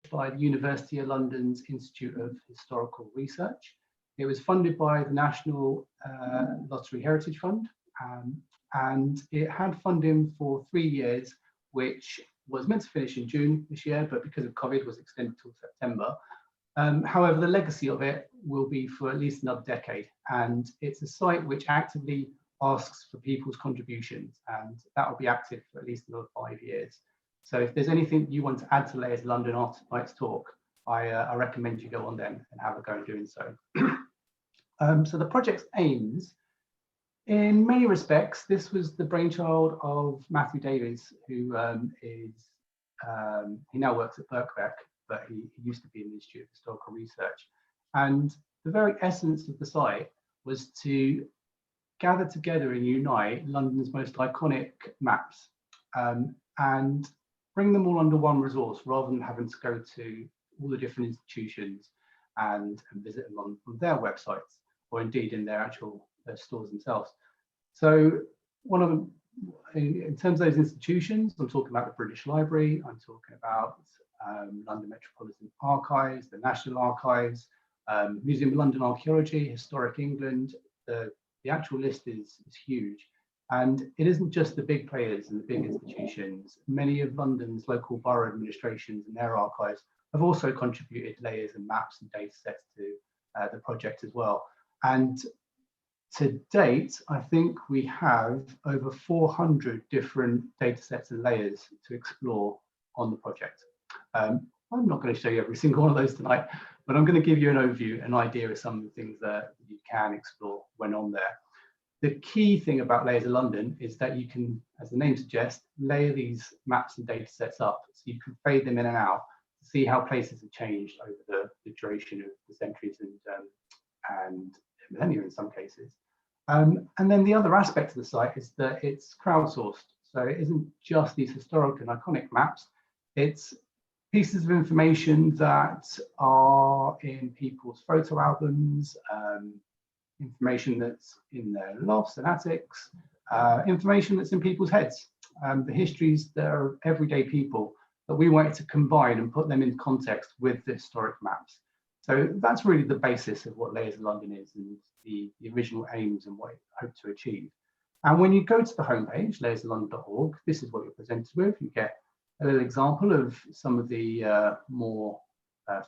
by the University of London's Institute of Historical Research. It was funded by the National Lottery Heritage Fund, and it had funding for 3 years, which was meant to finish in June this year, but because of COVID was extended till September. However, the legacy of it will be for at least another decade, and it's a site which actively asks for people's contributions, and that will be active for at least another 5 years. So if there's anything you want to add to Layers London after tonight's talk, I recommend you go on then and have a go in doing so. So the project's aims, in many respects, this was the brainchild of Matthew Davies, who he now works at Birkbeck, but he used to be in the Institute of Historical Research. And the very essence of the site was to gather together and unite London's most iconic maps and bring them all under one resource, rather than having to go to all the different institutions and visit them on their websites, or indeed in their actual stores themselves. So one of them, in terms of those institutions, I'm talking about the British Library, I'm talking about London Metropolitan Archives, the National Archives, Museum of London Archaeology, Historic England. The actual list is huge. And it isn't just the big players and the big institutions. Many of London's local borough administrations and their archives have also contributed layers and maps and data sets to the project as well. And to date, I think we have over 400 different data sets and layers to explore on the project. I'm not going to show you every single one of those tonight, but I'm going to give you an overview, an idea of some of the things that you can explore when on there. The key thing about Layers of London is that you can, as the name suggests, layer these maps and data sets up, so you can fade them in and out to see how places have changed over the duration of the centuries and millennia in some cases. And then the other aspect of the site is that it's crowdsourced. So it isn't just these historic and iconic maps, it's pieces of information that are in people's photo albums, information that's in their lofts and attics, information that's in people's heads, the histories that are everyday people that we wanted to combine and put them in context with the historic maps. So that's really the basis of what Layers of London is, and the original aims and what it hoped to achieve. And when you go to the homepage, layersoflondon.org, this is what you're presented with. You get a little example of some of the more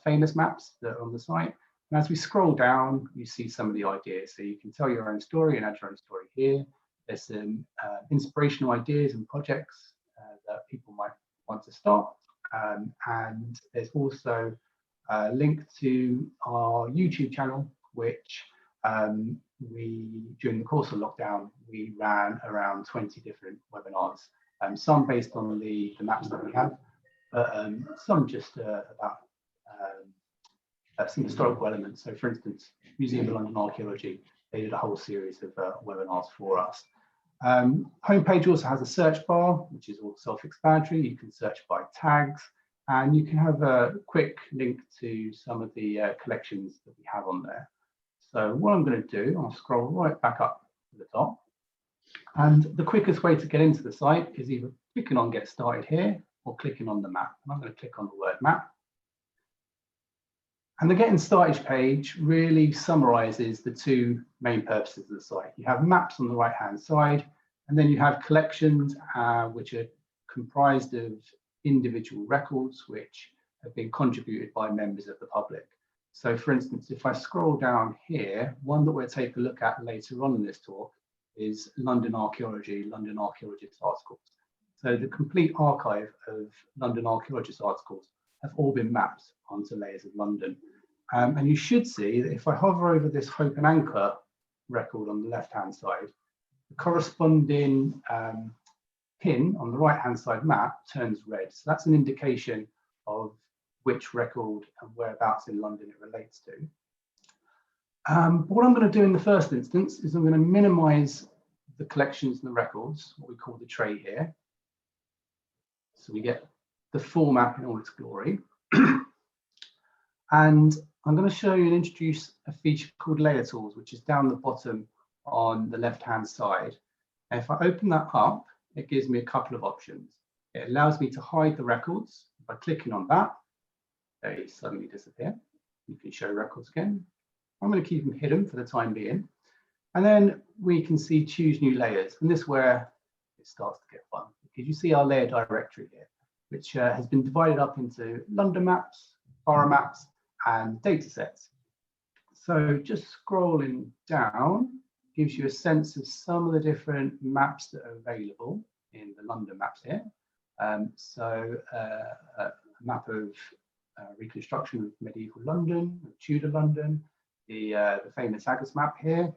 famous maps that are on the site. And as we scroll down, you see some of the ideas. So you can tell your own story and add your own story here. There's some inspirational ideas and projects that people might want to start. And there's also a link to our YouTube channel, which during the course of lockdown, we ran around 20 different webinars, some based on the maps that we have, but some just about some historical elements. So for instance, Museum of London Archaeology, they did a whole series of webinars for us. Homepage also has a search bar, which is all self-explanatory. You can search by tags, and you can have a quick link to some of the collections that we have on there. So what I'm going to do, I'll scroll right back up to the top. And the quickest way to get into the site is either clicking on Get Started here or clicking on the map. And I'm going to click on the word map. And the Getting Started page really summarizes the two main purposes of the site. You have maps on the right-hand side, and then you have collections, which are comprised of individual records, which have been contributed by members of the public. So for instance, if I scroll down here, one that we'll take a look at later on in this talk is London Archaeology, London Archaeologist articles. So the complete archive of London Archaeologist articles have all been mapped onto Layers of London. And you should see that if I hover over this Hope and Anchor record on the left-hand side, the corresponding pin on the right-hand side map turns red. So that's an indication of which record and whereabouts in London it relates to. But what I'm going to do in the first instance is I'm going to minimize the collections and the records, what we call the tray here. So we get the full map in all its glory. And I'm going to show you and introduce a feature called Layer Tools, which is down the bottom on the left-hand side. And if I open that up, it gives me a couple of options. It allows me to hide the records by clicking on that. they suddenly disappear. You can show records again. I'm going to keep them hidden for the time being. And then we can see choose new layers. And this is where it starts to get fun, because you see our layer directory here, which has been divided up into London maps, borough maps, and datasets. So just scrolling down gives you a sense of some of the different maps that are available in the London maps here. So a map of reconstruction of medieval London, of Tudor London, the famous Agus map here,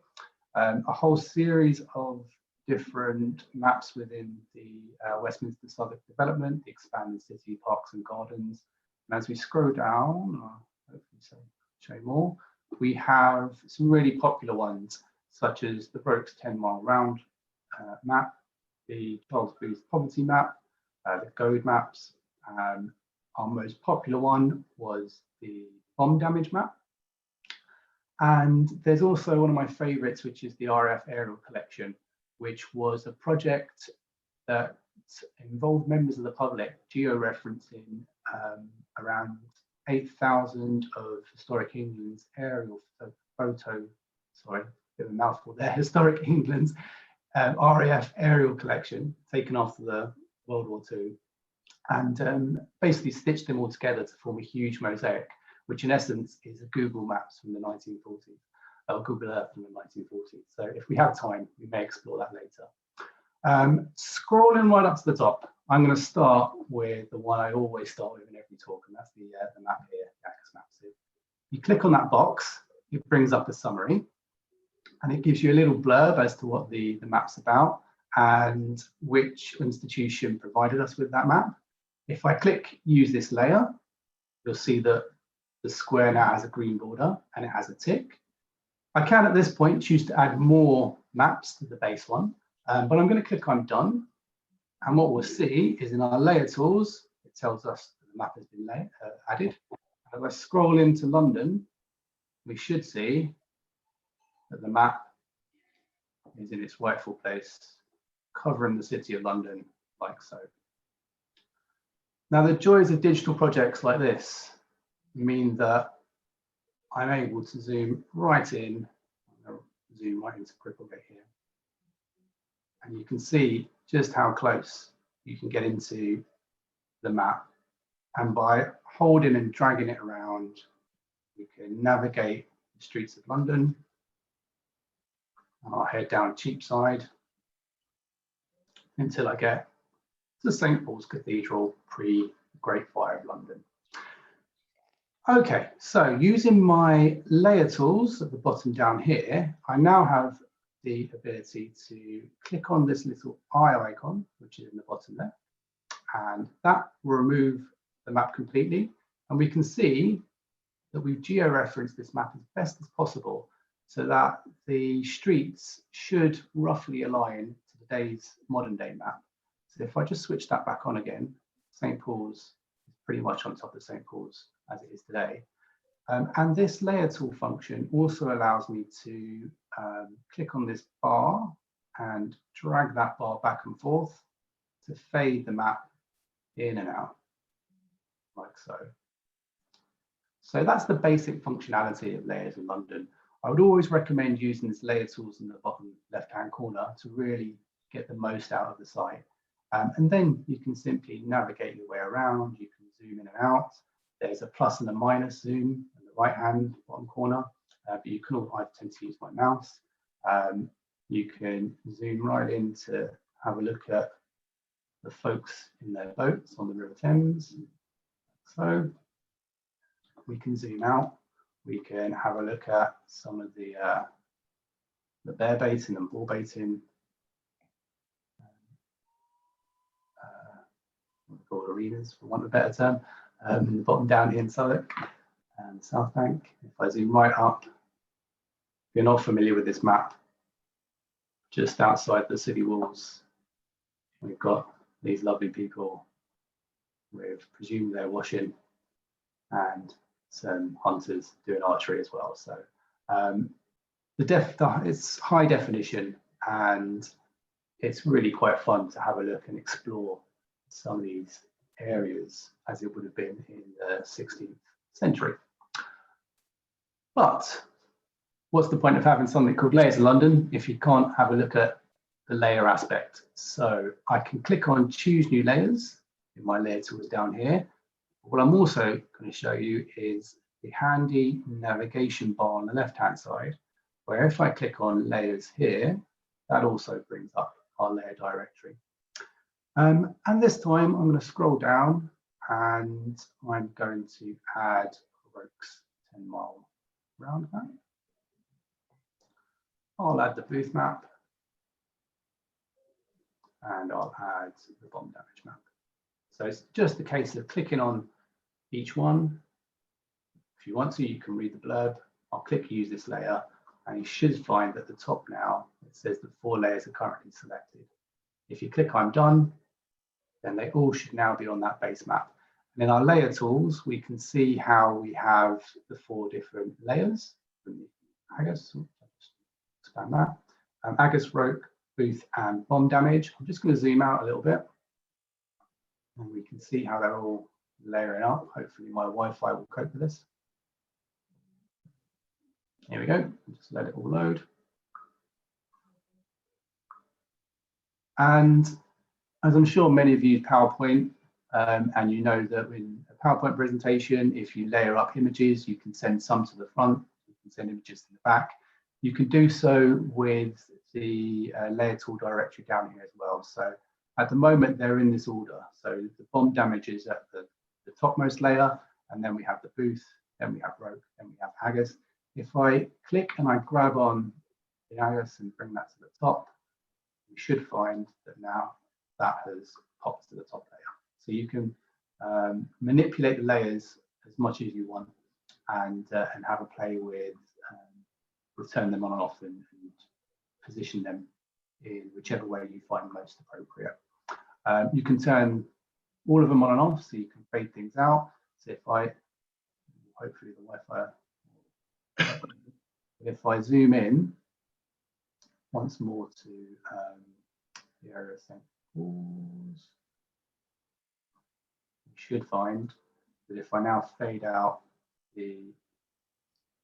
a whole series of different maps within the Westminster Southwark development, the expanded city, parks and gardens. And as we scroll down, hopefully show more, we have some really popular ones, such as the Broke's 10-mile round map, the Charles Booth poverty map, the Goad maps. Our most popular one was the bomb damage map. And there's also one of my favorites, which is the RF aerial collection, which was a project that involved members of the public geo-referencing around 8,000 of historic England's aerial photo, sorry, bit of a mouthful there, historic England's RAF aerial collection taken after the World War II, and basically stitched them all together to form a huge mosaic, which in essence is a Google Maps from the 1940s, or Google Earth from the 1940s. So if we have time, we may explore that later. Scrolling right up to the top, I'm going to start with the one I always start with in every talk, and that's the map here, the Agus map. So you click on that box, it brings up a summary, and it gives you a little blurb as to what the map's about and which institution provided us with that map. If I click use this layer, you'll see that the square now has a green border and it has a tick. I can at this point choose to add more maps to the base one, but I'm going to click on done. And what we'll see is in our layer tools, it tells us that the map has been added. If I scroll into London, we should see that the map is in its rightful place, covering the city of London like so. Now, the joys of digital projects like this mean that I'm able to zoom right in, zoom right into Cripplegate here. And you can see just how close you can get into the map. And by holding and dragging it around, you can navigate the streets of London. I'll head down Cheapside until I get to St. Paul's Cathedral pre-Great Fire of London. Okay, so using my layer tools at the bottom down here, I now have the ability to click on this little eye icon, which is in the bottom left, and that will remove the map completely. And we can see that we've geo-referenced this map as best as possible so that the streets should roughly align to today's modern day map. So if I just switch that back on again, St. Paul's is pretty much on top of St. Paul's as it is today. And this layer tool function also allows me to click on this bar and drag that bar back and forth to fade the map in and out, like so. So that's the basic functionality of layers in London. I would always recommend using this layer tools in the bottom left-hand corner to really get the most out of the site. And then you can simply navigate your way around. You can zoom in and out. There's a plus and a minus zoom in the right-hand bottom corner, but you can, I tend to use my mouse. You can zoom right in to have a look at the folks in their boats on the River Thames. So we can zoom out. We can have a look at some of the bear baiting and bull baiting, called arenas, for want of a better term, in the bottom down here in Southwark and South Bank. If I zoom right up, if you're not familiar with this map, just outside the city walls, we've got these lovely people with, presume they're washing, and some hunters doing archery as well. So it's high definition, and it's really quite fun to have a look and explore some of these areas as it would have been in the 16th century. But what's the point of having something called Layers of London if you can't have a look at the layer aspect? So I can click on Choose New Layers in my layer tools down here. What I'm also going to show you is the handy navigation bar on the left-hand side, where if I click on Layers here, that also brings up our layer directory. And this time I'm going to scroll down and I'm going to add Roke's 10-mile round map. I'll add the booth map and I'll add the bomb damage map. So it's just a case of clicking on each one. If you want to, you can read the blurb. I'll click Use this layer and you should find at the top now it says that 4 layers are currently selected. If you click I'm done, then they all should now be on that base map. And in our layer tools, we can see how we have the 4 different layers. Agus, expand that. Agus, Roke, Booth, and bomb damage. I'm just going to zoom out a little bit, and we can see how they're all layering up. Hopefully, my Wi-Fi will cope with this. Here we go. Just let it all load. And as I'm sure many of you use PowerPoint, and you know that in a PowerPoint presentation, if you layer up images, you can send some to the front, you can send images to the back. You can do so with the layer tool directory down here as well. So at the moment, they're in this order. So the bomb damage is at the topmost layer, and then we have the booth, then we have Roke, then we have Agus. If I click and I grab on the Agus and bring that to the top, we should find that now that has popped to the top layer. So you can manipulate the layers as much as you want and have a play with return them on and off and position them in whichever way you find most appropriate. You can turn all of them on and off, so you can fade things out. So if I, hopefully the Wi-Fi, if I zoom in once more to the area of St. Paul's, you should find that if I now fade out the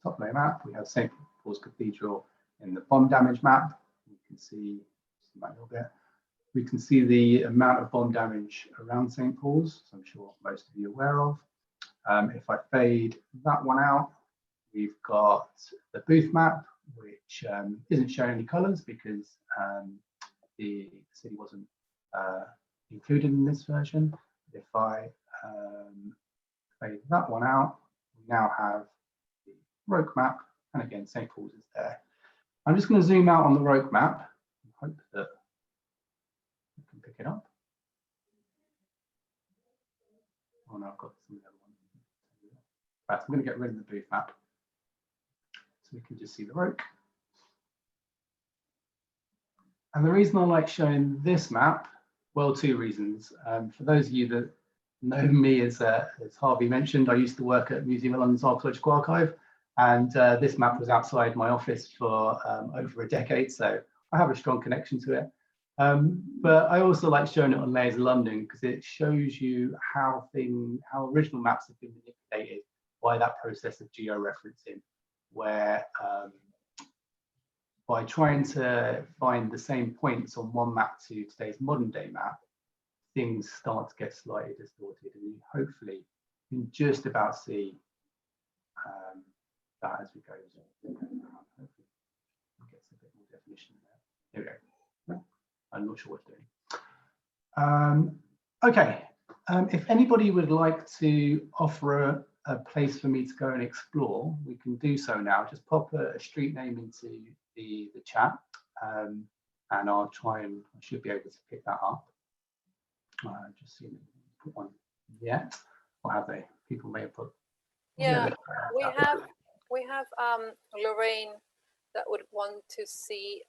top layer map, we have St. Paul's Cathedral in the bomb damage map. You can see a little bit. We can see the amount of bomb damage around St. Paul's, so I'm sure most of you are aware of. If I fade that one out, we've got the booth map, which isn't showing any colours because the city wasn't included in this version. If I fade that one out, we now have the Roke map, and again, St. Paul's is there. I'm just going to zoom out on the Roke map and hope that you can pick it up. Oh no, I've got some of the other ones. Right, so I'm going to get rid of the booth map so we can just see the Roke. And the reason I like showing this map, well, 2 reasons. For those of you that know me, as Harvey mentioned, I used to work at Museum of London's Archaeological Archive, and this map was outside my office for over a decade, so I have a strong connection to it. But I also like showing it on Layers of London because it shows you how original maps have been manipulated by that process of georeferencing, where by trying to find the same points on one map to today's modern day map, things start to get slightly distorted, and you hopefully can just about see that as we go. Hopefully it gets a bit more definition there. Here we go. I'm not sure what it's doing. Okay, if anybody would like to offer a place for me to go and explore, we can do so now. Just pop a street name into the chat, and I'll try and I should be able to pick that up. Just see put one yet, or have they? People may have put. Yeah, we have Lorraine that would want to see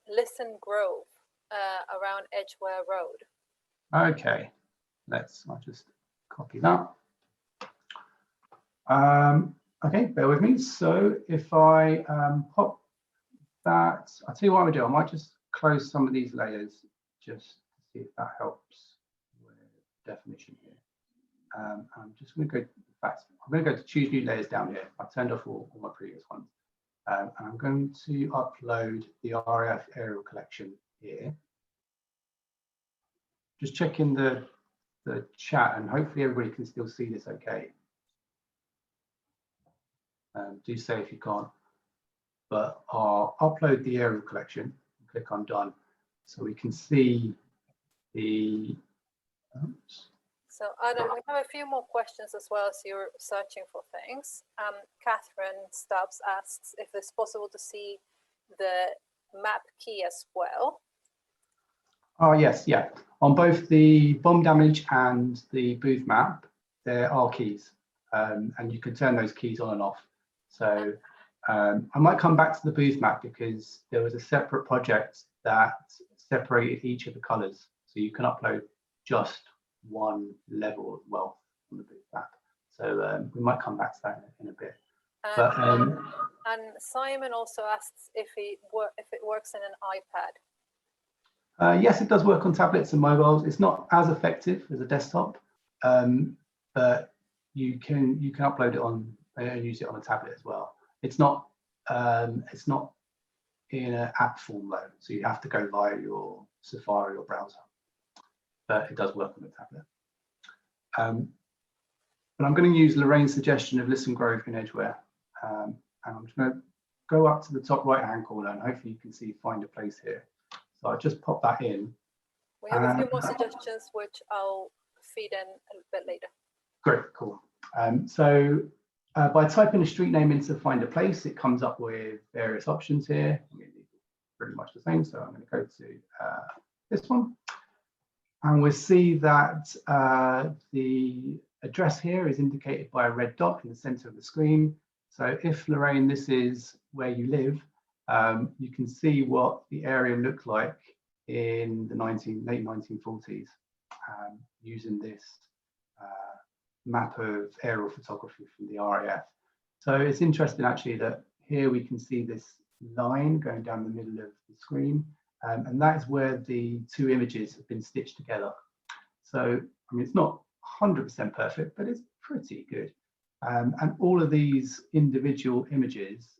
Listen Grove around Edgware Road. Okay, I'll just copy that. Okay, bear with me. So if I pop that, I'll tell you what I'm gonna do. I might just close some of these layers just to see if that helps with definition here. I'm just going to go, in fact, I'm going to go to choose new layers down here. I've turned off all my previous ones. And I'm going to upload the RAF aerial collection here. Just checking the chat, and hopefully everybody can still see this okay. Do say if you can't, but I'll upload the aerial collection and click on done so we can see the. Oops. So Adam, we have a few more questions as well as you're searching for things. Catherine Stubbs asks if it's possible to see the map key as well. Oh yes, yeah. On both the bomb damage and the booth map, there are keys, and you can turn those keys on and off. So I might come back to the booth map because there was a separate project that separated each of the colors. So you can upload just one level of wealth on the booth map. So we might come back to that in a bit. And Simon also asks if it works in an iPad. Yes, it does work on tablets and mobiles. It's not as effective as a desktop, but you can upload it on and use it on a tablet as well. It's not in an app form though, so you have to go via your Safari or browser. But it does work on the tablet. But I'm going to use Lorraine's suggestion of Listen Grove in Edgware, and I'm just going to go up to the top right-hand corner, and hopefully you can see Find a Place here. So I'll just pop that in. We have a few more suggestions, which I'll feed in a bit later. Great, cool. By typing a street name into Find a Place, it comes up with various options here. I mean, pretty much the same. So I'm going to go to this one. And we'll see that the address here is indicated by a red dot in the center of the screen. So if, Lorraine, this is where you live, you can see what the area looked like in the late 1940s using this map of aerial photography from the RAF. So it's interesting actually that here we can see this line going down the middle of the screen, and that is where the two images have been stitched together. So I mean, it's not 100% perfect, but it's pretty good. And all of these individual images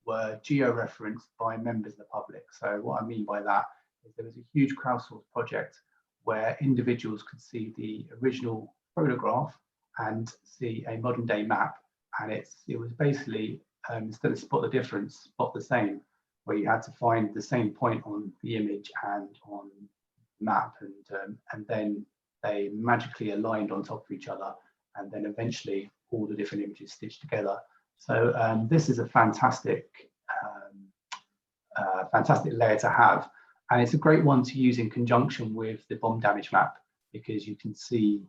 were geo-referenced by members of the public. So what I mean by that is there was a huge crowdsourced project where individuals could see the original photograph and see a modern day map. And it was basically, instead of spot the difference, spot the same, where you had to find the same point on the image and on the map, and then they magically aligned on top of each other, and then eventually all the different images stitched together. So this is a fantastic layer to have, and it's a great one to use in conjunction with the bomb damage map, because you can see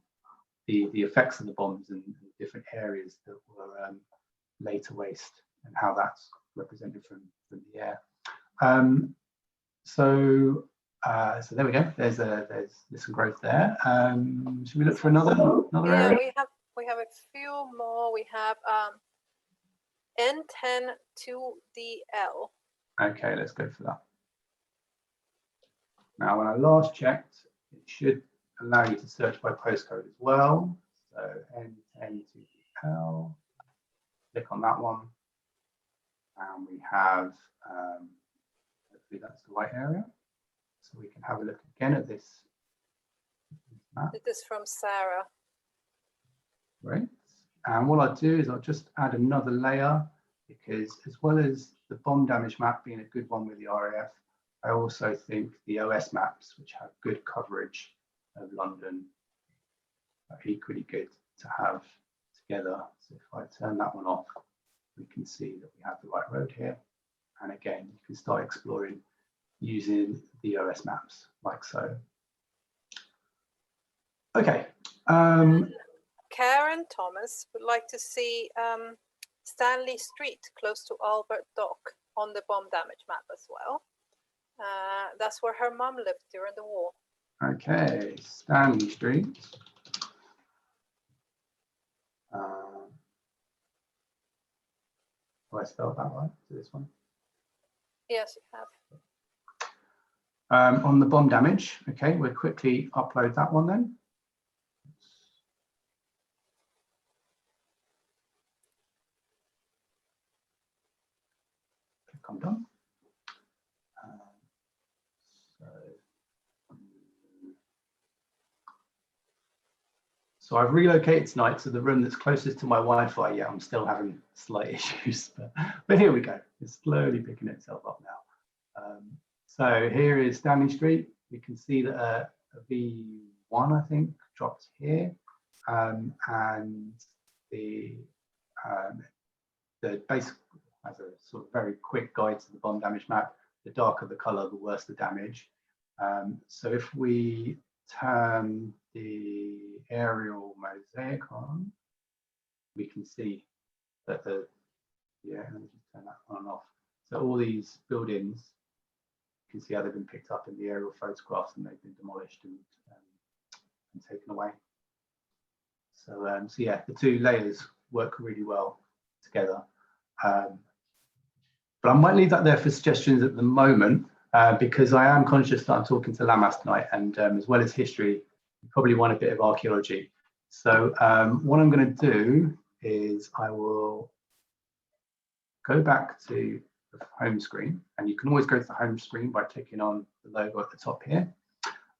the effects of the bombs and different areas that were laid to waste and how that's represented from the air. So there we go. There's Listen Grove there. Should we look for another area? Yeah, we have a few more. We have N10 2DL. Okay, let's go for that. Now, when I last checked, it should allow you to search by postcode as well. So N10 2DL. Click on that one, and we have. Hopefully, that's the right area. So we can have a look again at this map. It is from Sarah. Great. And what I'll do is I'll just add another layer, because as well as the bomb damage map being a good one with the RAF, I also think the OS maps, which have good coverage of London, are equally good to have together. So if I turn that one off, we can see that we have the right road here. And again, you can start exploring using the OS maps like so. Okay. Karen Thomas would like to see Stanley Street close to Albert Dock on the bomb damage map as well. That's where her mum lived during the war. Okay, Stanley Street. Have I spelled that right to this one? Yes, you have. On the bomb damage, okay, we'll quickly upload that one then. click on done. So I've relocated tonight to the room that's closest to my Wi-Fi. Yeah, I'm still having slight issues, but here we go. It's slowly picking itself up now. So here is Stanley Street. We can see that a V1, I think, dropped here, and the base has a sort of very quick guide to the bomb damage map. The darker the color, the worse the damage. So if we turn the aerial mosaic on, we can see that let me just turn that on and off. So all these buildings, you can see how they've been picked up in the aerial photographs and they've been demolished and taken away. So, so yeah, the two layers work really well together. But I might leave that there for suggestions at the moment, because I am conscious that I'm talking to Lamas tonight, and as well as history, you probably want a bit of archaeology. So what I'm going to do is I will go back to the home screen, and you can always go to the home screen by clicking on the logo at the top here.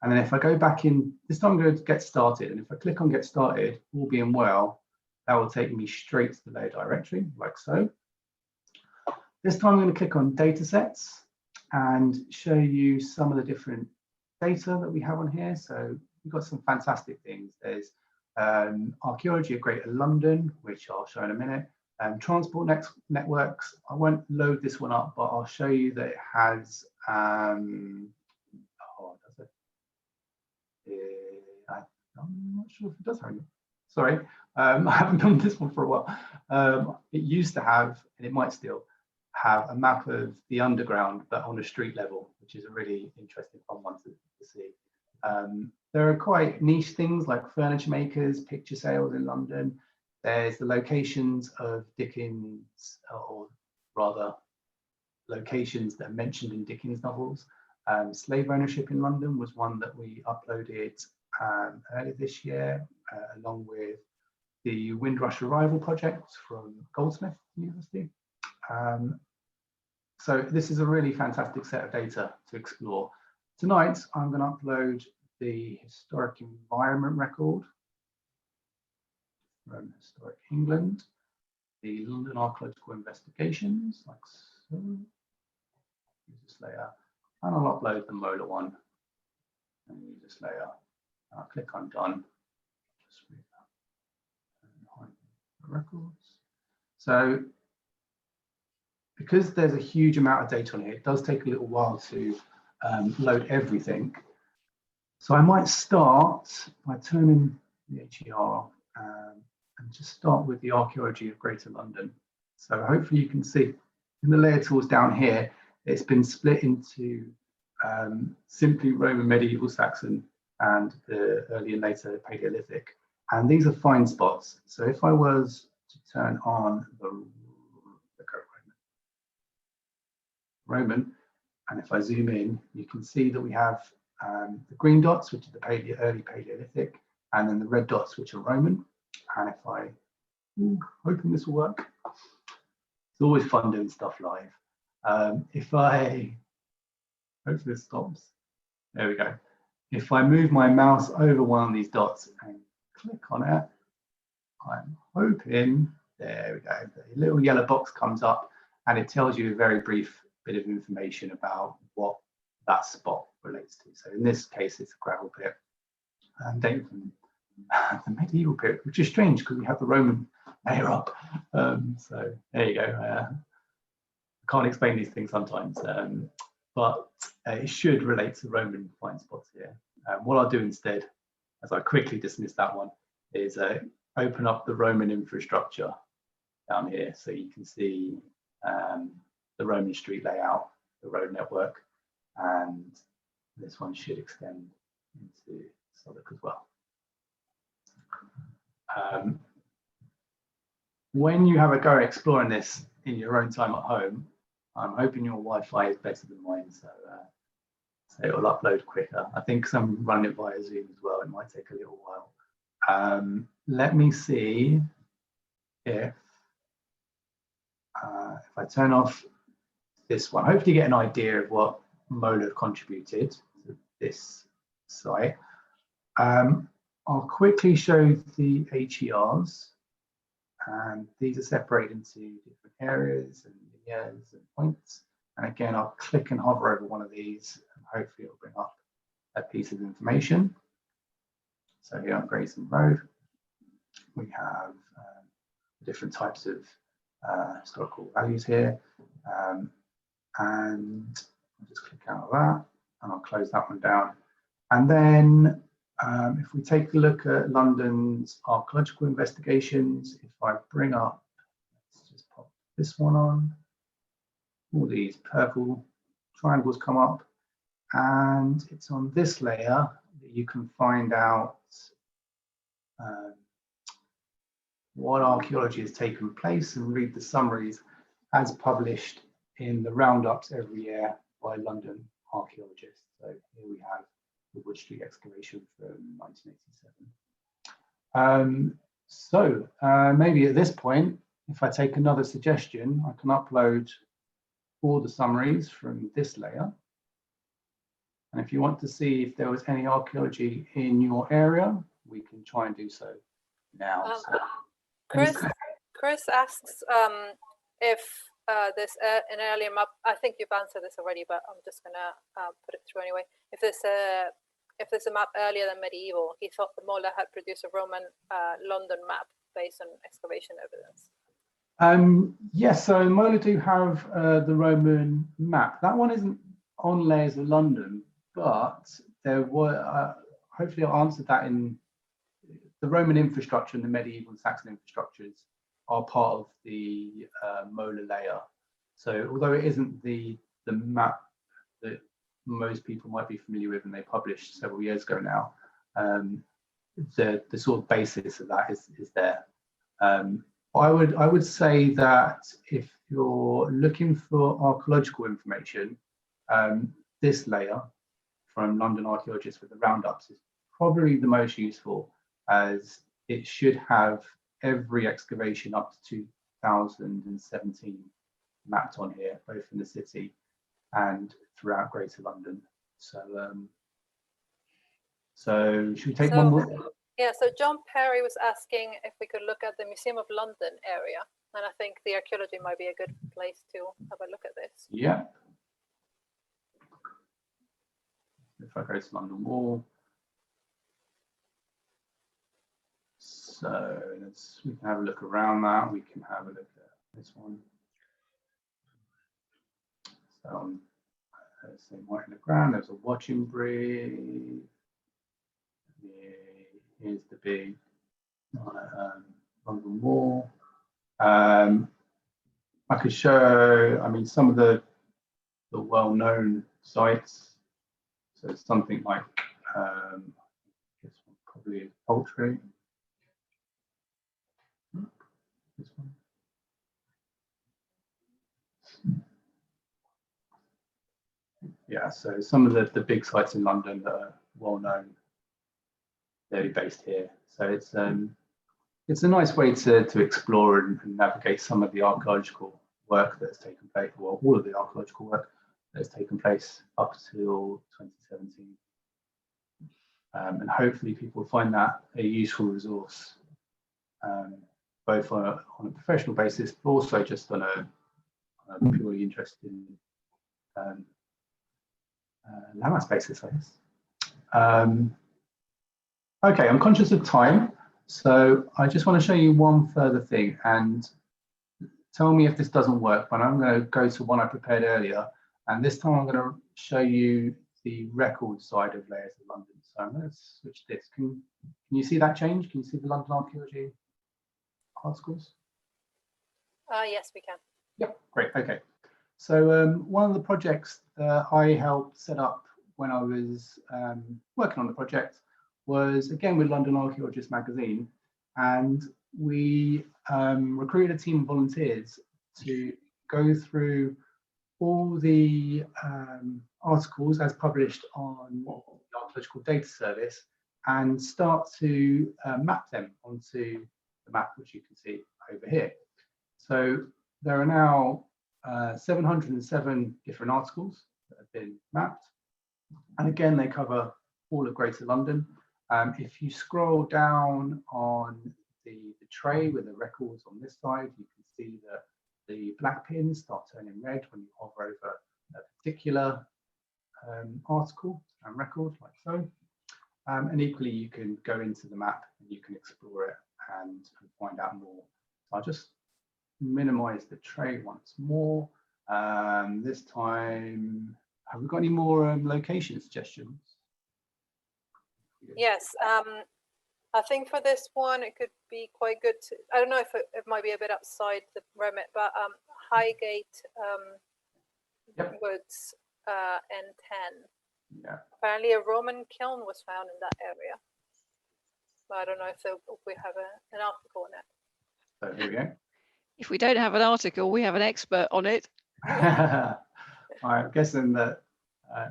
And then if I go back in, this time I'm going to get started, and if I click on get started, all being well, that will take me straight to the layer directory, like so. This time I'm going to click on datasets and show you some of the different data that we have on here. So we've got some fantastic things. There's Archaeology of Greater London, which I'll show in a minute. Transport networks, I won't load this one up, but I'll show you that it has, I'm not sure if it does have it. Sorry, I haven't done this one for a while. It used to have, and it might still have, a map of the underground, but on a street level, which is a really interesting fun one to see. There are quite niche things like furniture makers, picture sales in London. There's the locations of Dickens, or rather locations that are mentioned in Dickens novels. Slave ownership in London was one that we uploaded earlier this year, along with the Windrush Arrival project from Goldsmith University. So this is a really fantastic set of data to explore. Tonight, I'm going to upload the historic environment record from Historic England, the London Archaeological Investigations, like so. Use this layer, and I'll upload the Molar one, and use this layer. I'll click on done. Just move that behind the records. So, because there's a huge amount of data on here, it does take a little while to load everything. So I might start by turning the HER off and just start with the Archaeology of Greater London. So hopefully you can see in the layer tools down here, it's been split into simply Roman, medieval, Saxon, and the early and later Paleolithic. And these are fine spots. So if I was to turn on the Roman, and if I zoom in, you can see that we have the green dots, which are the early Paleolithic, and then the red dots, which are Roman. And if I, hoping this will work, it's always fun doing stuff live. If I, hopefully this stops, there we go. If I move my mouse over one of these dots and click on it, I'm hoping, there we go, the little yellow box comes up and it tells you a very brief bit of information about what that spot relates to. So in this case, it's a gravel pit, dating from the medieval period, which is strange because we have the Roman layer up. So there you go. I can't explain these things sometimes, but it should relate to Roman fine spots here. What I'll do instead, as I quickly dismiss that one, is open up the Roman infrastructure down here so you can see the Roman street layout, the road network, and this one should extend into Southwark as well. When you have a go exploring this in your own time at home, I'm hoping your Wi-Fi is better than mine, so it will upload quicker. I think some run it via Zoom as well. It might take a little while. Let me see if I turn off this one. Hopefully you get an idea of what Mola have contributed to this site. I'll quickly show the HERs, and these are separated into different areas and years and points. And again, I'll click and hover over one of these, and hopefully it'll bring up a piece of information. So here on Grayson Road, we have different types of historical values here. And I'll just click out of that, and I'll close that one down. And then if we take a look at London's archaeological investigations, if I bring up, let's just pop this one on, all these purple triangles come up, and it's on this layer that you can find out what archaeology has taken place and read the summaries as published in the roundups every year by London archaeologists. So here we have the Wood Street excavation from 1987. Maybe at this point, if I take another suggestion, I can upload all the summaries from this layer. And if you want to see if there was any archaeology in your area, we can try and do so now. Chris asks if there's an earlier map. I think you've answered this already, but I'm just gonna put it through anyway. If there's a map earlier than medieval, he thought the Mola had produced a Roman London map based on excavation evidence. Yes, so Mola do have the Roman map. That one isn't on layers of London, but there were, hopefully I answered that in the Roman infrastructure and the medieval and Saxon infrastructures are part of the Mola layer. So although it isn't the map that most people might be familiar with and they published several years ago now, the sort of basis of that is there. I would say that if you're looking for archaeological information, this layer from London archaeologists with the roundups is probably the most useful, as it should have every excavation up to 2017 mapped on here, both in the city and throughout Greater London. So, should we take one more? Yeah, so John Perry was asking if we could look at the Museum of London area, and I think the archaeology might be a good place to have a look at this. Yeah. If I go to London Wall. So we can have a look around that. We can have a look at this one. So same white in the ground. There's a watching brief. Here's the big London Wall. I could show, I mean, some of the well-known sites. So it's something like this one probably is poultry. This one. Yeah, so some of the big sites in London that are well known, they're based here. So it's a nice way to explore and navigate some of the archaeological work that's taken place, well, all of the archaeological work that's taken place up till 2017. And hopefully people find that a useful resource, both on a professional basis, but also just on a purely interested landmass basis, I guess. Okay, I'm conscious of time, so I just want to show you one further thing, and tell me if this doesn't work, but I'm going to go to one I prepared earlier, and this time I'm going to show you the record side of Layers of London. So I'm going to switch this. Can you see that change? Can you see the London Archaeology articles? Yes, we can. Yeah, great. Okay. So one of the projects that I helped set up when I was working on the project was, again, with London Archaeologist magazine, and we recruited a team of volunteers to go through all the articles as published on the Archaeological Data Service and start to map them onto the map, which you can see over here. So there are now 707 different articles that have been mapped. And again, they cover all of Greater London. If you scroll down on the tray with the records on this side, you can see that the black pins start turning red when you hover over a particular article and record, like so. And equally, you can go into the map and you can explore it and find out more. So I'll just minimize the tray once more. This time, have we got any more location suggestions? Yes, I think for this one, it could be quite good to, I don't know if it might be a bit outside the remit, but Highgate Woods N10. Yeah. Apparently a Roman kiln was found in that area. But I don't know if we have an article on it. So here we go. If we don't have an article, we have an expert on it. I'm guessing that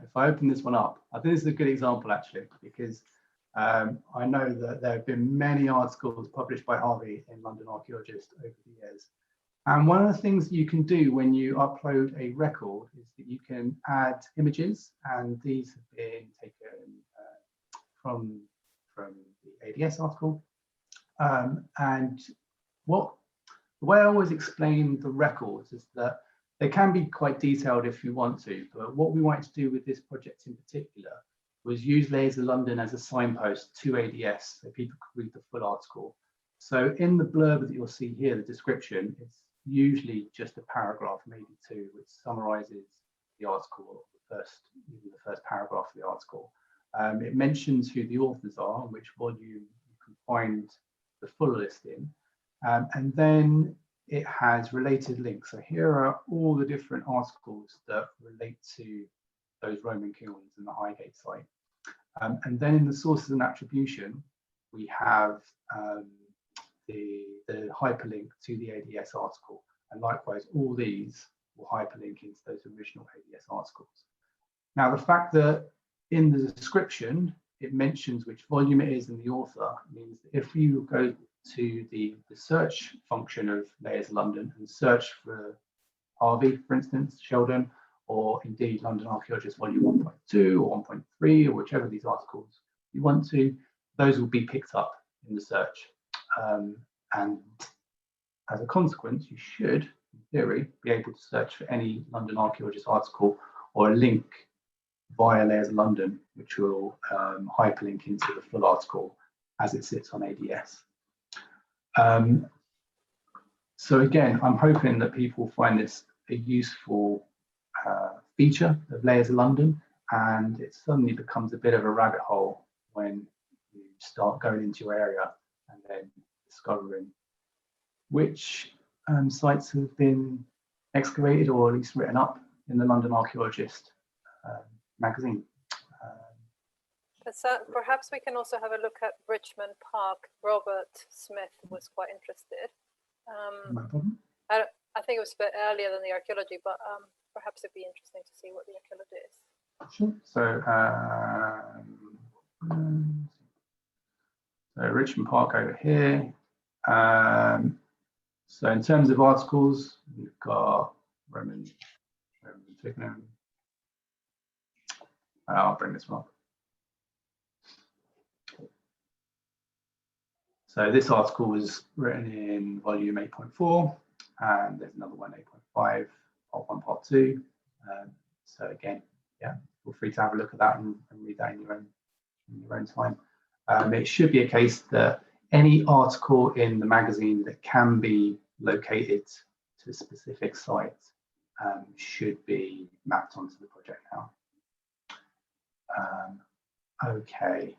if I open this one up, I think this is a good example actually, because I know that there have been many articles published by Harvey in London Archaeologist over the years. And one of the things you can do when you upload a record is that you can add images, and these have been taken from the ADS article. And the way I always explain the records is that they can be quite detailed if you want to, but what we wanted to do with this project in particular was use Layers of London as a signpost to ADS so people could read the full article. So in the blurb that you'll see here, the description, it's usually just a paragraph, maybe two, which summarizes the article, the first paragraph of the article. It mentions who the authors are and which volume you can find the full list in. And then it has related links. So here are all the different articles that relate to those Roman kilns in the Highgate site. And then in the sources and attribution, we have the hyperlink to the ADS article. And likewise, all these will hyperlink into those original ADS articles. Now, the fact that in the description, it mentions which volume it is and the author means that if you go to the search function of Layers of London and search for Harvey, for instance, Sheldon, or indeed London Archaeologist Volume 1.2 or 1.3, or whichever these articles you want to, those will be picked up in the search. And as a consequence, you should, in theory, be able to search for any London Archaeologist article or a link via Layers of London, which will hyperlink into the full article as it sits on ADS. So again, I'm hoping that people find this a useful feature of Layers of London, and it suddenly becomes a bit of a rabbit hole when you start going into your area and then discovering which sites have been excavated or at least written up in the London Archaeologist magazine. Perhaps we can also have a look at Richmond Park. Robert Smith was quite interested. No problem. I think it was a bit earlier than the archaeology, but perhaps it'd be interesting to see what the archaeology is. Sure. So Richmond Park over here. So in terms of articles, we've got Roman Twickenham. I'll bring this one up. So this article was written in volume 8.4, and there's another one, 8.5, part 1, part 2. So again, yeah, feel free to have a look at that and read that in your own time. It should be a case that any article in the magazine that can be located to a specific site should be mapped onto the project now. Okay.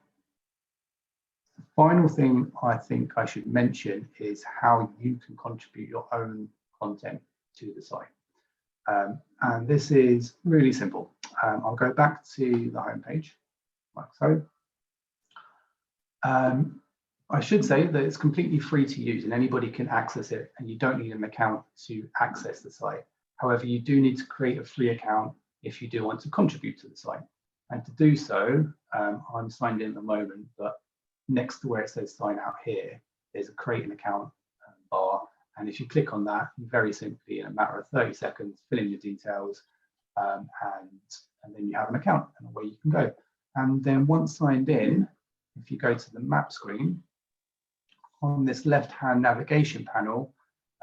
The final thing I think I should mention is how you can contribute your own content to the site. And this is really simple. I'll go back to the homepage, like so. I should say that it's completely free to use and anybody can access it, and you don't need an account to access the site. However, you do need to create a free account if you do want to contribute to the site. And to do so, I'm signed in at the moment, but next to where it says sign out here, there's a create an account bar, And if you click on that, you very simply, in a matter of 30 seconds, fill in your details, and then you have an account and away you can go. And then once signed in, if you go to the map screen, on this left-hand navigation panel,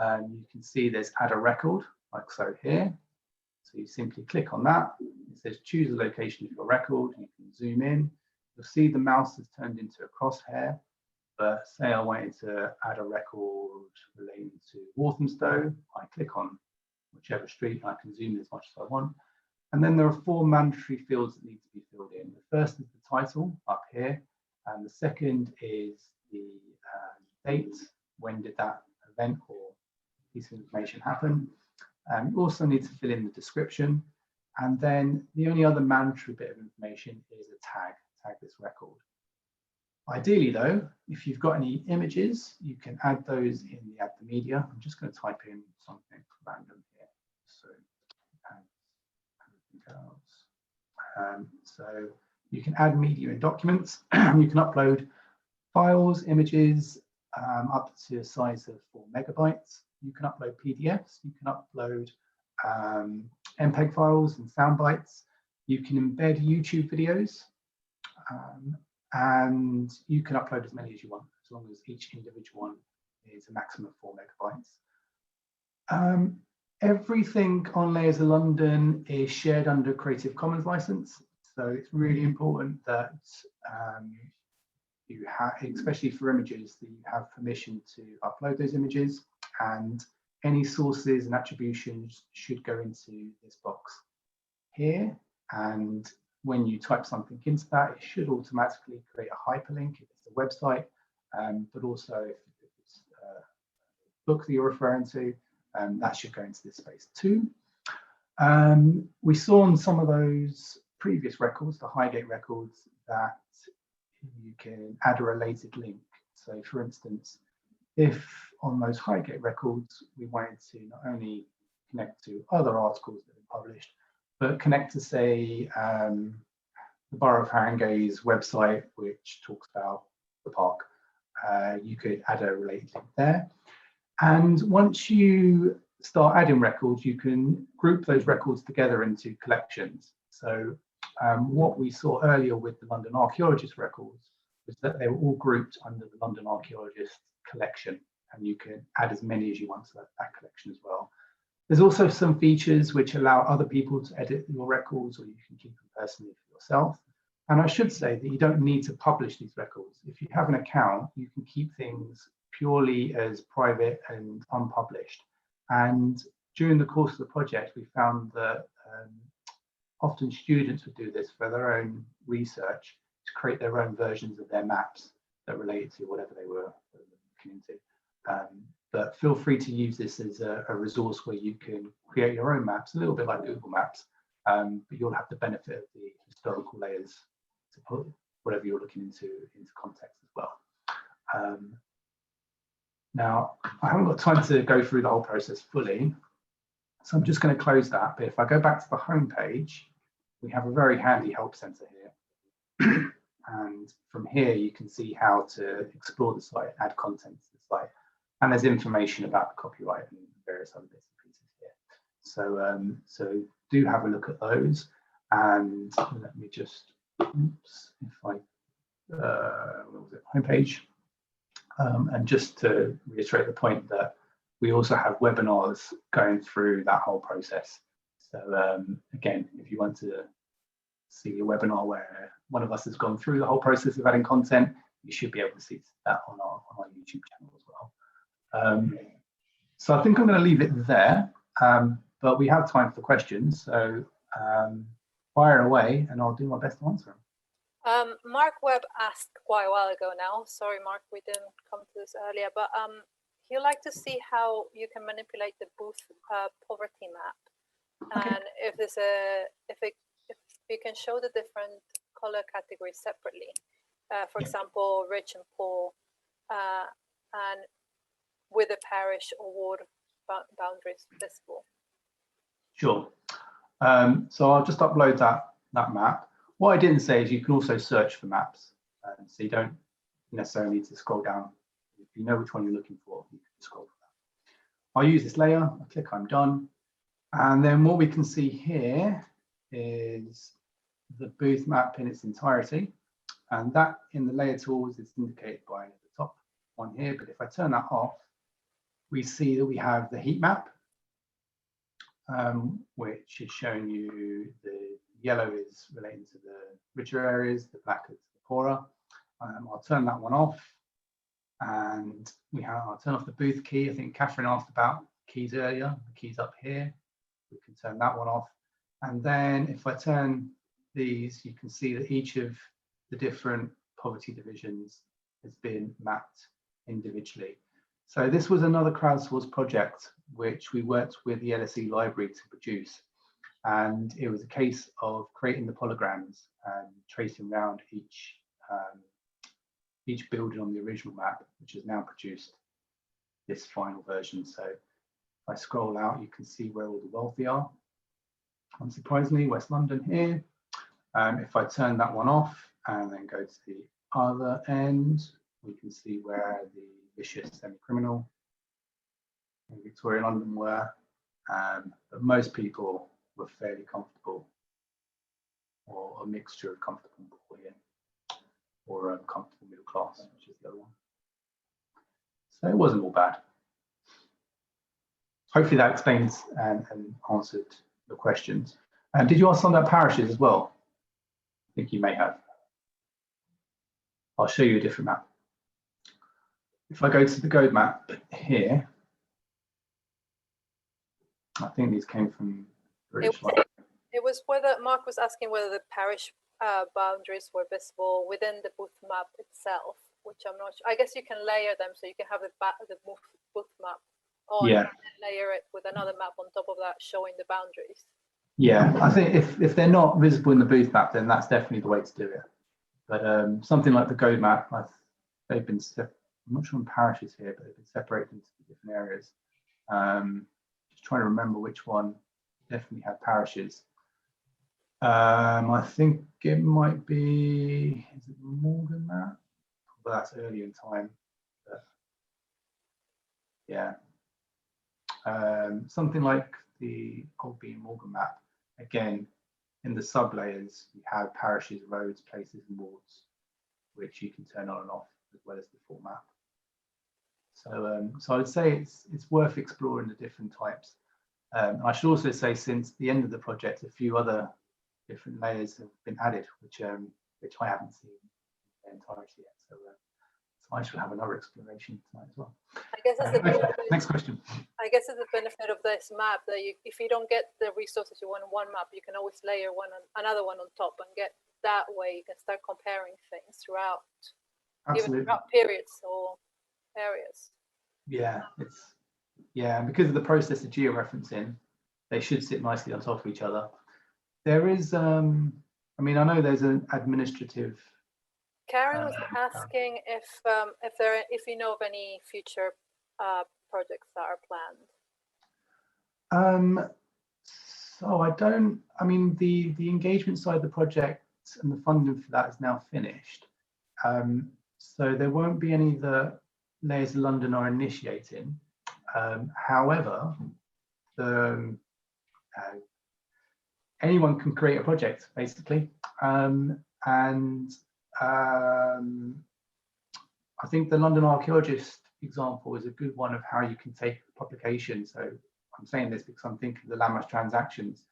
you can see there's add a record, like so here. So you simply click on that. It says choose a location of your record. You can zoom in. You'll see the mouse has turned into a crosshair. But say I wanted to add a record relating to Walthamstow, I click on whichever street, and I can zoom in as much as I want. And then there are 4 mandatory fields that need to be filled in. The first is the title up here, and the second is the date. When did that event or piece of information happen? You also need to fill in the description, and then the only other mandatory bit of information is a tag this record. Ideally though, if you've got any images, you can add those in the add the media. I'm just going to type in something random here. So, so you can add media in documents. You can upload files, images up to a size of 4 megabytes. You can upload PDFs. You can upload MPEG files and sound bites. You can embed YouTube videos. And you can upload as many as you want, as long as each individual one is a maximum of 4 megabytes. Everything on Layers of London is shared under Creative Commons license, so it's really important that you have, especially for images, that you have permission to upload those images, and any sources and attributions should go into this box here. And when you type something into that, it should automatically create a hyperlink if it's a website, but also if it's a book that you're referring to, that should go into this space too. We saw on some of those previous records, the Highgate records, that you can add a related link. So for instance, if on those Highgate records, we wanted to not only connect to other articles that are published, but connect to, say, the Borough of Haringey's website, which talks about the park. You could add a related link there. And once you start adding records, you can group those records together into collections. So what we saw earlier with the London Archaeologist records was that they were all grouped under the London Archaeologist collection, and you can add as many as you want to that collection as well. There's also some features which allow other people to edit your records, or you can keep them personally for yourself. And I should say that you don't need to publish these records. If you have an account, you can keep things purely as private and unpublished. And during the course of the project, we found that often students would do this for their own research, to create their own versions of their maps that related to whatever they were looking into. But feel free to use this as a resource where you can create your own maps, a little bit like Google Maps, but you'll have the benefit of the historical layers to put whatever you're looking into context as well. Now, I haven't got time to go through the whole process fully, so I'm just going to close that. But if I go back to the home page, we have a very handy help center here. And from here, you can see how to explore the site, add content to the site. And there's information about copyright and various other bits and pieces here. So, so do have a look at those. And let me just, oops, if I, what was it, homepage. And just to reiterate the point that we also have webinars going through that whole process. So again, if you want to see a webinar where one of us has gone through the whole process of adding content, you should be able to see that on our YouTube channel as well. So I think I'm going to leave it there, but we have time for questions, so fire away and I'll do my best to answer them. Mark Webb asked quite a while ago now, sorry Mark, we didn't come to this earlier, but he'd like to see how you can manipulate the booth poverty map. Okay. And if there's if you can show the different color categories separately, for example, rich and poor, and with the parish or ward boundaries visible. Sure. So I'll just upload that map. What I didn't say is you can also search for maps, so you don't necessarily need to scroll down. If you know which one you're looking for, you can scroll for I'll use this layer, I click I'm done. And then what we can see here is the booth map in its entirety. And that in the layer tools is indicated by the top one here. But if I turn that off, we see that we have the heat map, which is showing you the yellow is relating to the richer areas, the black is the poorer. I'll turn that one off, and I'll turn off the booth key. I think Catherine asked about keys earlier. The key's up here. We can turn that one off. And then if I turn these, you can see that each of the different poverty divisions has been mapped individually. So this was another crowdsourced project which we worked with the LSE library to produce. And it was a case of creating the polygons and tracing around each building on the original map, which has now produced this final version. So if I scroll out, you can see where all the wealthy are. Unsurprisingly, West London here. If I turn that one off and then go to the other end, we can see where the vicious semi-criminal in Victoria, London were. But most people were fairly comfortable, or a mixture of comfortable and poor here, or a comfortable middle class, which is the other one. So it wasn't all bad. Hopefully that explains and answered the questions. And did you ask something about parishes as well? I think you may have. I'll show you a different map. If I go to the GODE map here, I think these came from British Library. It was whether Mark was asking whether the parish boundaries were visible within the booth map itself, which I'm not sure. I guess you can layer them, so you can have the booth map on, Yeah, and layer it with another map on top of that showing the boundaries. yeah. I think if they're not visible in the booth map, then that's definitely the way to do it. But something like the GODE map, they've been, I'm not sure on parishes here, but they've been separated into different areas. Just trying to remember which one definitely had parishes. I think it might be, is it Morgan map? Well, that's early in time. But yeah. Something like the old Bean Morgan map, again, in the sub layers, you have parishes, roads, places, and wards, which you can turn on and off, as well as the full map. So I would say it's worth exploring the different types. I should also say, since the end of the project, a few other different layers have been added, which I haven't seen in their entirety yet. So I shall have another exploration tonight as well. I guess it's Next question. I guess it's the benefit of this map that if you don't get the resources you want in one map, you can always layer another one on top and get that way. You can start comparing things throughout, Absolutely. even throughout periods or areas. Yeah, and because of the process of georeferencing, they should sit nicely on top of each other. There is, I mean, I know there's an administrative. Karen was asking if you know of any future projects that are planned. So I don't. I mean, the engagement side of the project and the funding for that is now finished. So there won't be any of the layers of London are initiating. However, anyone can create a project basically, and I think the London Archaeologist example is a good one of how you can take a publication. So I'm saying this because I'm thinking of the landmass transactions.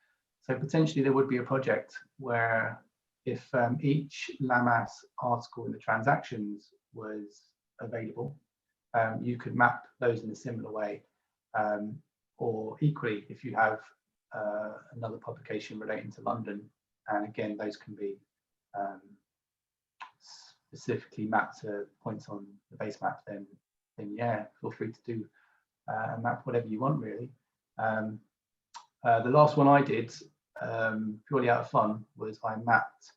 So potentially there would be a project where if each landmass article in the transactions was available, you could map those in a similar way. Or equally, if you have another publication relating to London, and again, those can be specifically mapped to points on the base map, then yeah, feel free to do map whatever you want, really. The last one I did, purely out of fun, was I mapped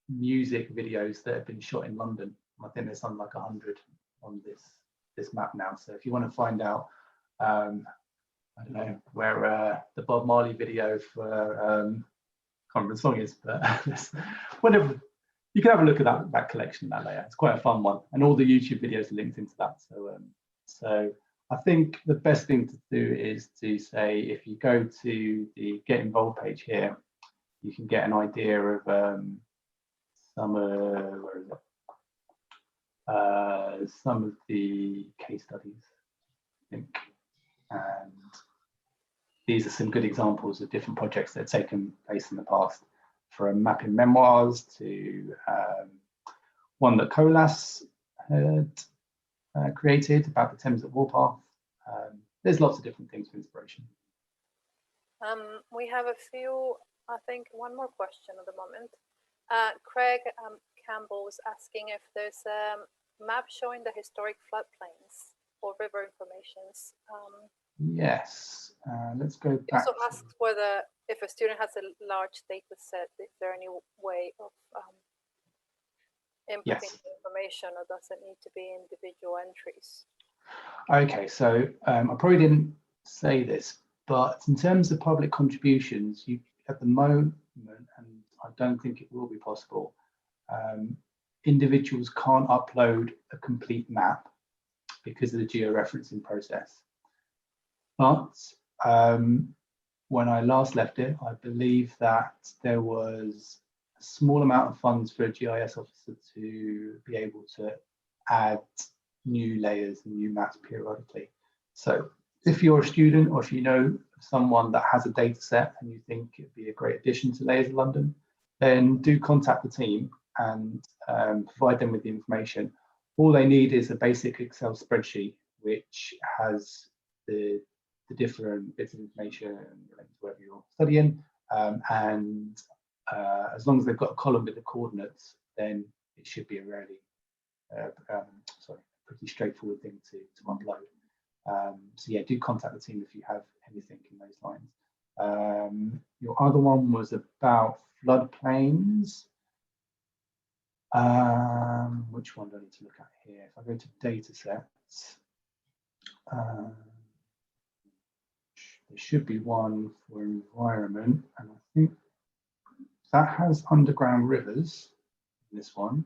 music videos that have been shot in London. I think there's something like 100 on this map now. So if you want to find out, I don't know, where the Bob Marley video for, can't remember the song is, but whatever, you can have a look at that collection, that layer. It's quite a fun one, and all the YouTube videos are linked into that. So I think the best thing to do is to say, if you go to the Get Involved page here, you can get an idea of some of the case studies, I think. And these are some good examples of different projects that have taken place in the past, from mapping memoirs to one that Colas had created about the Thames at Warpath. There's lots of different things for inspiration. We have a few, I think one more question at the moment. Craig Campbell was asking if there's a map showing the historic floodplains or river informations. Yes, let's go He back. also asks whether, if a student has a large data set, is there any way of inputting Yes. the information, or does it need to be individual entries? Okay, so I probably didn't say this, but in terms of public contributions, you at the moment, and I don't think it will be possible, individuals can't upload a complete map because of the georeferencing process. But when I last left it, I believe that there was a small amount of funds for a GIS officer to be able to add new layers and new maps periodically. So if you're a student, or if you know someone that has a data set and you think it'd be a great addition to Layers of London, then do contact the team and provide them with the information. All they need is a basic Excel spreadsheet which has the different bits of information related to whatever you're studying, and as long as they've got a column with the coordinates, then it should be a really pretty straightforward thing to upload. So yeah, do contact the team if you have anything in those lines. Your other one was about floodplains. Which one do I need to look at here? If I go to data sets, there should be one for environment, and I think that has underground rivers, this one.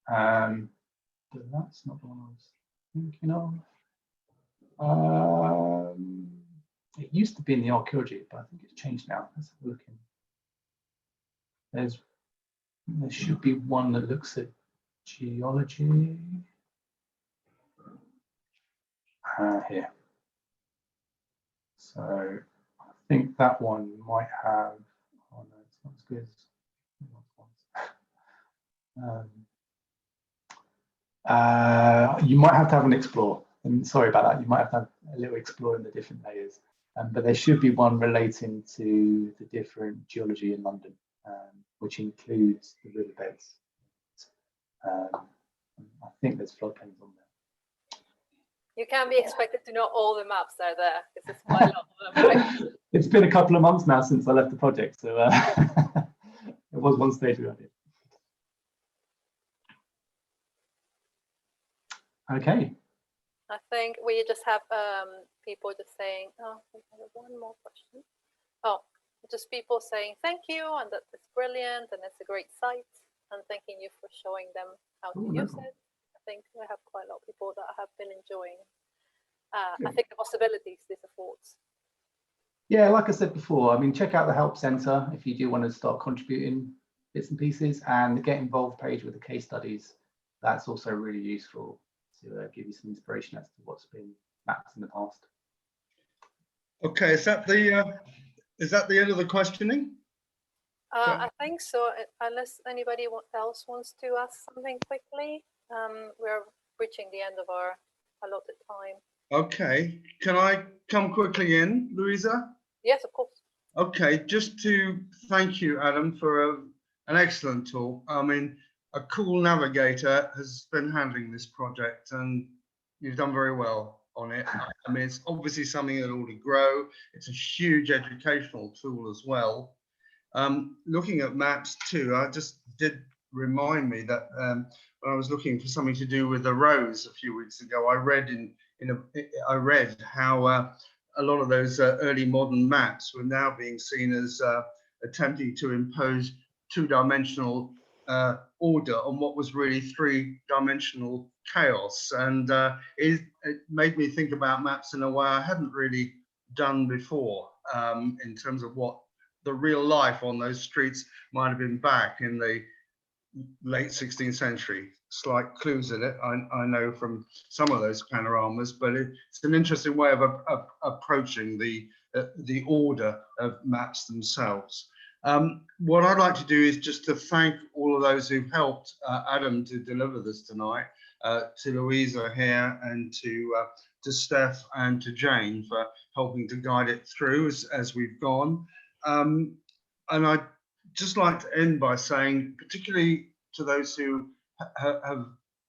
But that's not the one I was thinking of. It used to be in the archaeology, but I think it's changed now. Let's have a look in. There should be one that looks at geology. Here. So I think that one might have. Oh no, it's not as good as. You might have to have an explore. And sorry about that. You might have to have a little explore in the different layers. But there should be one relating to the different geology in London, which includes the riverbeds. I think there's floodplains on there. You can be expected to know all the maps that are there, because there's quite a lot of them, right? It's been a couple of months now since I left the project, so it was one stage ago. Okay. I think we just have people just saying, oh, we have one more question. Oh, just people saying thank you, and that it's brilliant, and it's a great site, and thanking you for showing them how to use it. I think we have quite a lot of people that have been enjoying. I think the possibilities this affords. Yeah, like I said before, I mean, check out the Help Centre if you do want to start contributing bits and pieces, and the Get Involved page with the case studies. That's also really useful to give you some inspiration as to what's been mapped in the past. Okay, is that the end of the questioning? I think so, unless anybody else wants to ask something quickly. We're reaching the end of our allotted time. Okay, can I come quickly in, Louisa? Yes, of course. Okay, just to thank you, Adam, for an excellent talk. I mean, a cool navigator has been handling this project, and you've done very well on it. I mean, it's obviously something that ought to grow. It's a huge educational tool as well. Looking at maps too, I just did remind me that when I was looking for something to do with the rows a few weeks ago, I read how a lot of those early modern maps were now being seen as attempting to impose two-dimensional order on what was really three-dimensional chaos. And it made me think about maps in a way I hadn't really done before, in terms of what the real life on those streets might have been back in the late 16th century. Slight clues in it, I know from some of those panoramas, but it's an interesting way of approaching the order of maps themselves. What I'd like to do is just to thank all of those who've helped Adam to deliver this tonight, to Louisa here, and to Steph and to Jane for helping to guide it through as we've gone. And I'd just like to end by saying, particularly to those who have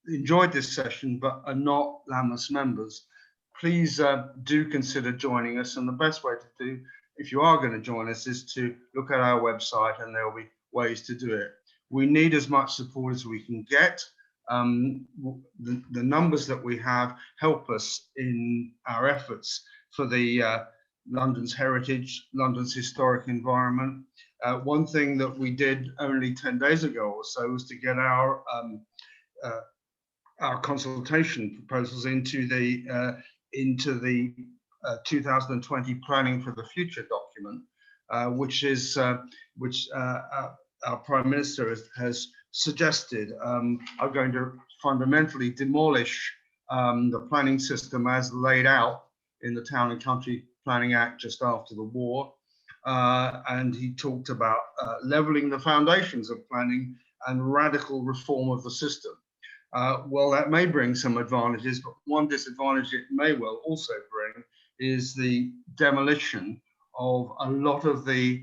enjoyed this session but are not Lammas members, please do consider joining us. And the best way to do, if you are going to join us, is to look at our website, and there'll be ways to do it. We need as much support as we can get. The numbers that we have help us in our efforts for the London's heritage, London's historic environment. One thing that we did only 10 days ago or so was to get our consultation proposals into the 2020 Planning for the Future document, which our Prime Minister has suggested are going to fundamentally demolish the planning system as laid out in the Town and Country Planning Act just after the war. And he talked about levelling the foundations of planning and radical reform of the system. Well, that may bring some advantages, but one disadvantage it may well also bring is the demolition of a lot of the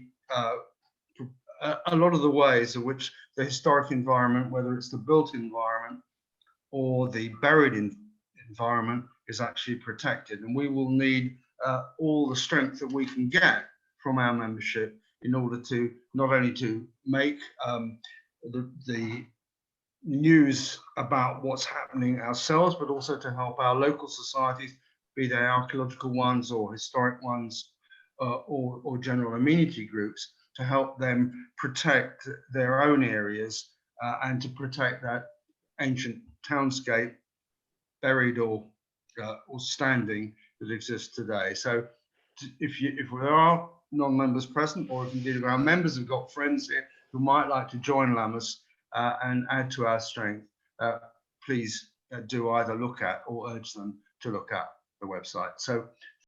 ways in which the historic environment, whether it's the built environment or the buried environment, is actually protected. And we will need all the strength that we can get from our membership in order to not only to make the news about what's happening ourselves, but also to help our local societies, be they archaeological ones or historic ones, or general amenity groups, to help them protect their own areas and to protect that ancient townscape, buried or standing, that exists today. So if there are non-members present, or if indeed our members have got friends here who might like to join Lammas and add to our strength, please do either look at or urge them to look at the website. So